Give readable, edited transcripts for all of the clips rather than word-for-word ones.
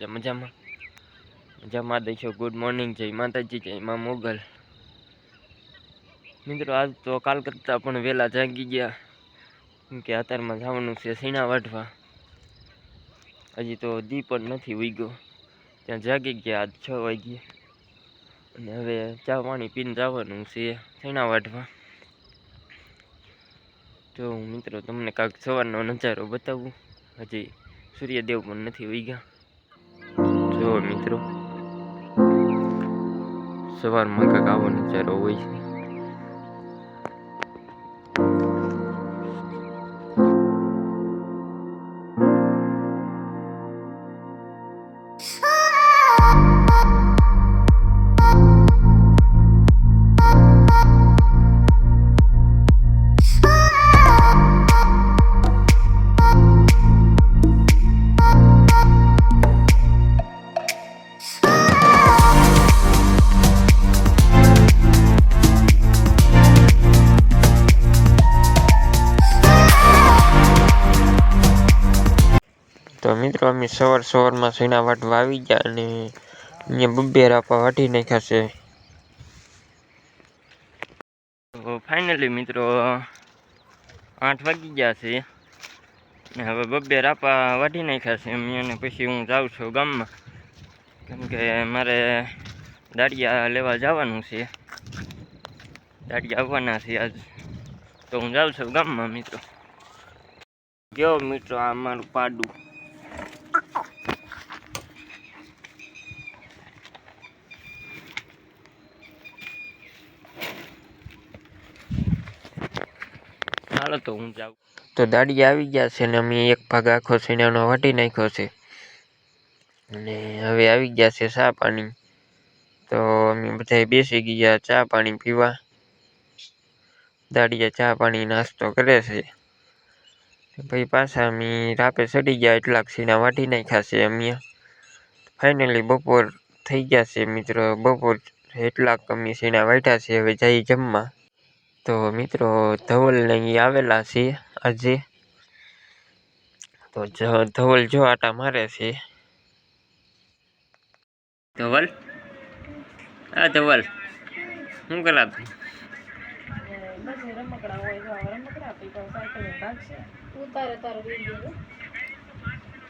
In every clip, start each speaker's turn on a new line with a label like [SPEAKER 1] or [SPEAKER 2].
[SPEAKER 1] બધા મજામાં મજામાં દેશો ગુડ મોર્નિંગ જય માતાજી જય માં મોગલ મિત્રો આજ તો કાલ કરતાં પણ વહેલા જાગી ગયા કેમ કે અત્યારમાં જવાનું છે સીણા વાઢવા હજી તો દી પણ નથી ઉગ્યો ત્યાં જાગી ગયા આજ 6 વાગ્યે અને હવે ચા પાણી પીને જવાનું છે સીણા વાઢવા તો મિત્રો તમને કાંઈક સવારનો નજારો બતાવું હજી સૂર્યદેવ પણ નથી ઉગ્યા જો મિત્રો સવારમાં કાંઈક આવો નજારો હોય છે તો મિત્રો અમે સવારમાં સીણા વાટવા આવી ગયા અને અહીંયા બબ્બે રાપા વાટી નાખ્યા છે તો ફાઇનલી મિત્રો 8 વાગી ગયા છે ને હવે બબ્બે રાપા વાટી નાખ્યા છે અમે અને પછી હું જાઉં છું ગામમાં કેમ કે મારે દાળિયા લેવા જવાનું છે દાળિયા આવવાના છે આજ તો હું જાઉં છું ગામમાં મિત્રો ગયો મિત્રો આ મારું પાડું હાલો તો હું જાઉં તો દાળિયા આવી ગયા છે ને અમે એક ભાગ આખો સીણાનો વાટી નાખ્યો છે અને હવે આવી ગયા છે ચા પાણી તો અમે બધા બેસી ગયા ચા પાણી પીવા દાળિયા ચા પાણી નાસ્તો કરે છે પછી પાછા અમે રાપે ચડી ગયા એટલાક સીણા વાટી નાખ્યા છે અમે ફાઇનલી બપોર થઈ ગયા છે મિત્રો બપોર એટલાક અમે સીણા વાટ્યા છે હવે જઈ જમવા તો મિત્રો ધવલ ને આવેલા છે આજે તો ધવલ જો આટા મારે છે ધવલ આ ધવલ શું કરા તું
[SPEAKER 2] રમકડા હોય તો રમકડા આપી તો સાયકલ ભાગશે ઉતારે તારો વિડિયો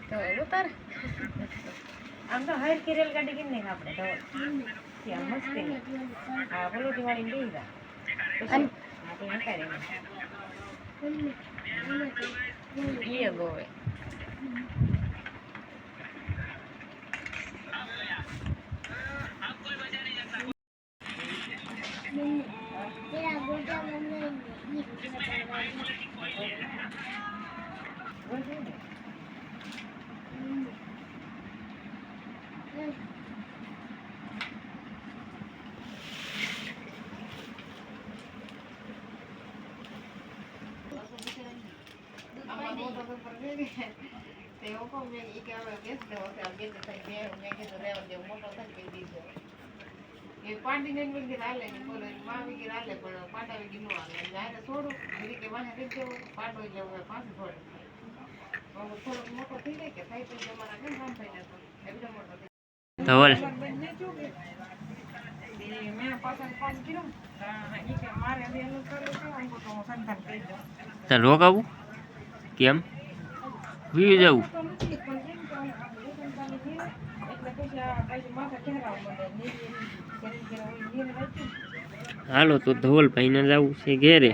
[SPEAKER 2] તો ઉતાર આમ તો હાઈર કે રેલગાડી કિને આપણે તો ત્યાં મસ્તી હા બોલો દિવાળી લઈ જા પછી આપણે નીકળીએ યે ગોવે Tengo conmigo y que a ver qué es lo que alguien te está diciendo, me que te veo de un montón de dice. Que cuando ni me quitarle, ni por el más me quitarle, pero cuando me quino a ya era solo, dije que van a hacer yo cuando yo me paso por. Como solo como cocina que está ahí pues yo para que no me eso. Es de moto.
[SPEAKER 1] Dhaval
[SPEAKER 2] me pasan con kilo. Y que મારે બેનું કરે છે આંકો તો સંતાન કહી દો
[SPEAKER 1] ચાલ રોકાવું કેમ વી જવું હાલો તો ધવલ ભાઈને જવું છે ઘેરે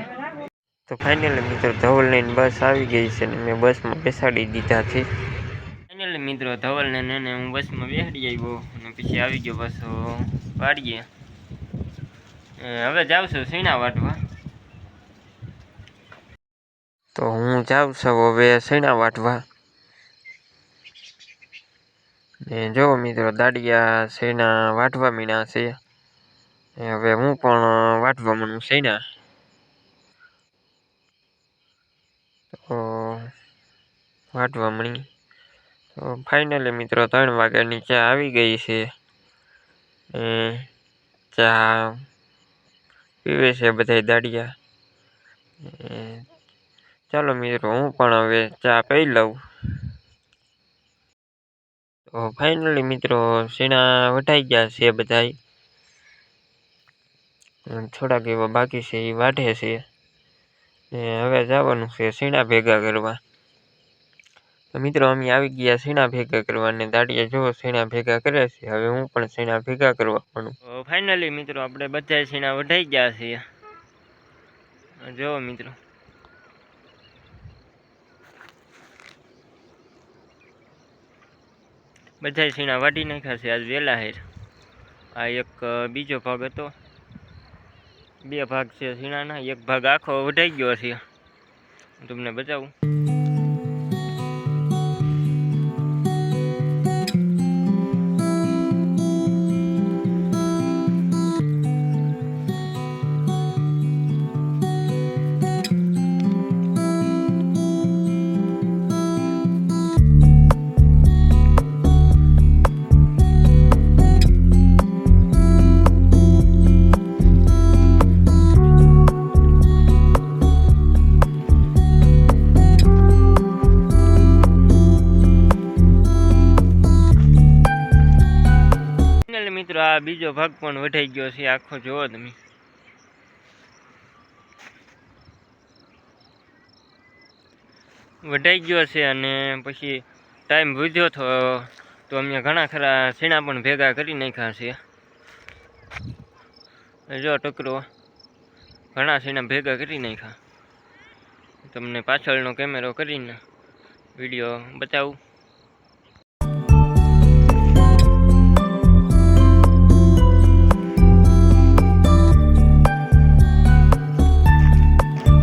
[SPEAKER 1] તો ફાઇનલી મિત્રો ધવલ ને બસ આવી ગઈ છે ને મેં બસમાં બેસાડી દીધા છે ફાઇનલી મિત્રો ધવલ ને હું બસમાં બેસાડી આવ્યો અને પછી આવી ગયો બસ વાડીએ હવે જાઉં છું સીણા વાટવા તો હું જાઉં છું હવે સીણા વાટવા ને જો મિત્રો દાળિયા સીણા વાટવા મીણા છે હવે હું પણ વાટવા માંડું સીણા તો વાટવા મળી તો ફાઇનલી મિત્રો 3 વાગ્યાની ચા આવી ગઈ છે ચા પીવે છે બધા દાળિયા ચાલો મિત્રો હું પણ હવે ચા પી લઉં તો ફાઇનલી મિત્રો શીણા વઢાઈ ગયા છે બધાય. થોડાક એવા બાકી છે એ વાઢે છે. ને હવે જવાનું છે શીણા ભેગા કરવા. તો મિત્રો અમે આવી ગયા શીણા ભેગા કરવા અને દાડિયા જો શીણા ભેગા કરે છે. હવે હું પણ શીણા ભેગા કરવા પણ. તો ફાઇનલી મિત્રો આપણે બધા શીણા વઢાઈ ગયા છીએ. જો મિત્રો બધા શીણા વાઢી નાખ્યા છે આજ વહેલા હેર. આ એક બીજો ભાગ હતો, 2 ભાગ છે શીણાના. એક ભાગ આખો વઢાઈ ગયો છે, તમને બતાવું. મિત્રો આ બીજો ભાગ પણ વઢાઈ ગયો છે આખો, જોવો તમે. વઢાઈ ગયો છે અને પછી ટાઈમ વધ્યો તો અમે ઘણા ખરા શીણા પણ ભેગા કરી નાખ્યા છે. જો ટકરો ઘણા શીણા ભેગા કરી નાખ્યા. તમને પાછળનો કેમેરો કરીને વિડીયો બતાવું.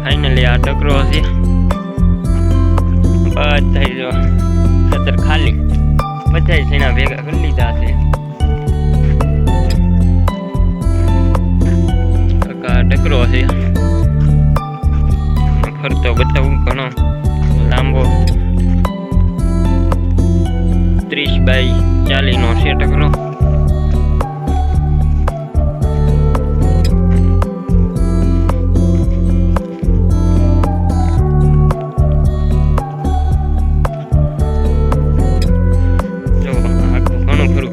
[SPEAKER 1] ફાઇનલી આ ટકરો છે બધા જો ખેતર ખાલી, બધા શીણા ભેગા કરી લીધા છે. ટકરો છે ફરતો બતાવું, ઘણો લાંબો 30 બાય 40 નો છે ટકરો.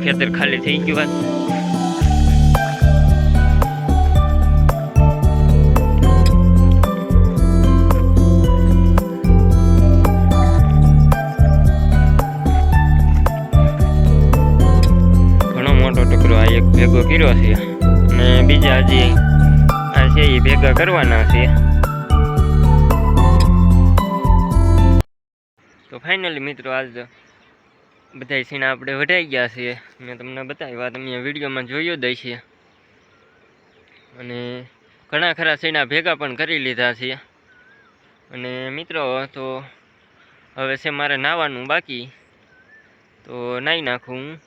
[SPEAKER 1] ખેતર ખાલી થઈ ગયું. ઘણો મોટો ટુકડો આ એક ભેગો કર્યો છે અને બીજા હજી આ છે એ ભેગા કરવાના છે. તો ફાઇનલી મિત્રો આજ બધા શીણા આપણે વઢાઈ ગયા છે. મેં તમને બતાવ્યા, તમે વિડીયોમાં જોયો જ છે. અને ઘણા ખરા શીણા ભેગા પણ કરી લીધા છે. અને મિત્રો તો હવે છે મારે નાહવાનું બાકી, તો નાહી નાખું.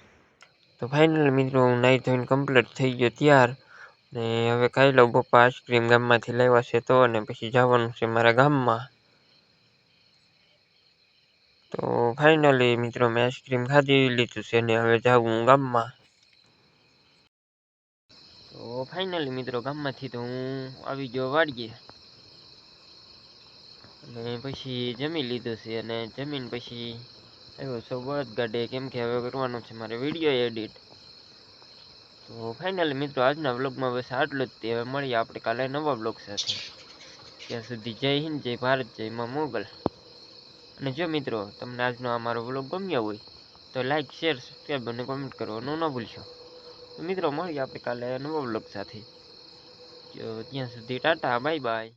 [SPEAKER 1] તો ફાઇનલી મિત્રો હું નાહી ધોઈને કમ્પ્લીટ થઈ ગયો તૈયાર. ને હવે ખાઈ લઉં. પપ્પા આઈસ્ક્રીમ ગામમાંથી લાવ્યા છે તો, અને પછી જવાનું છે મારા ગામમાં. તો ફાઇનલી મિત્રો મેં આઈસ્ક્રીમ ખાધી લીધું છે ને હવે જાઉં ગામમાં. તો ફાઇનલી મિત્રો ગામમાંથી તો હું આવી ગયો વાડીએ અને પછી જમી લીધું છે. અને જમીન પછી આવ્યો છો બળદ ગાડે, કેમ કે હવે કરવાનું છે મારે વિડીયો એડિટ. તો ફાઇનલી મિત્રો આજના વ્લોગમાં બસ આટલું જ. હવે મળીએ આપણે કાલે નવા વ્લોગ સાથે. ત્યાં સુધી જય હિન્દ, જય ભારત, જય મા મોગલ. અને જો મિત્રો તમને આજનો અમારો વ્લોગ ગમ્યો હોય તો લાઈક, શેર, સબસ્ક્રાઈબ અને કોમેન્ટ કરવાનું ન ભૂલશો. તો મિત્રો મળીએ આપણે કાલે નવા વ્લોગ સાથે. ત્યાં સુધી ટાટા, બાય બાય.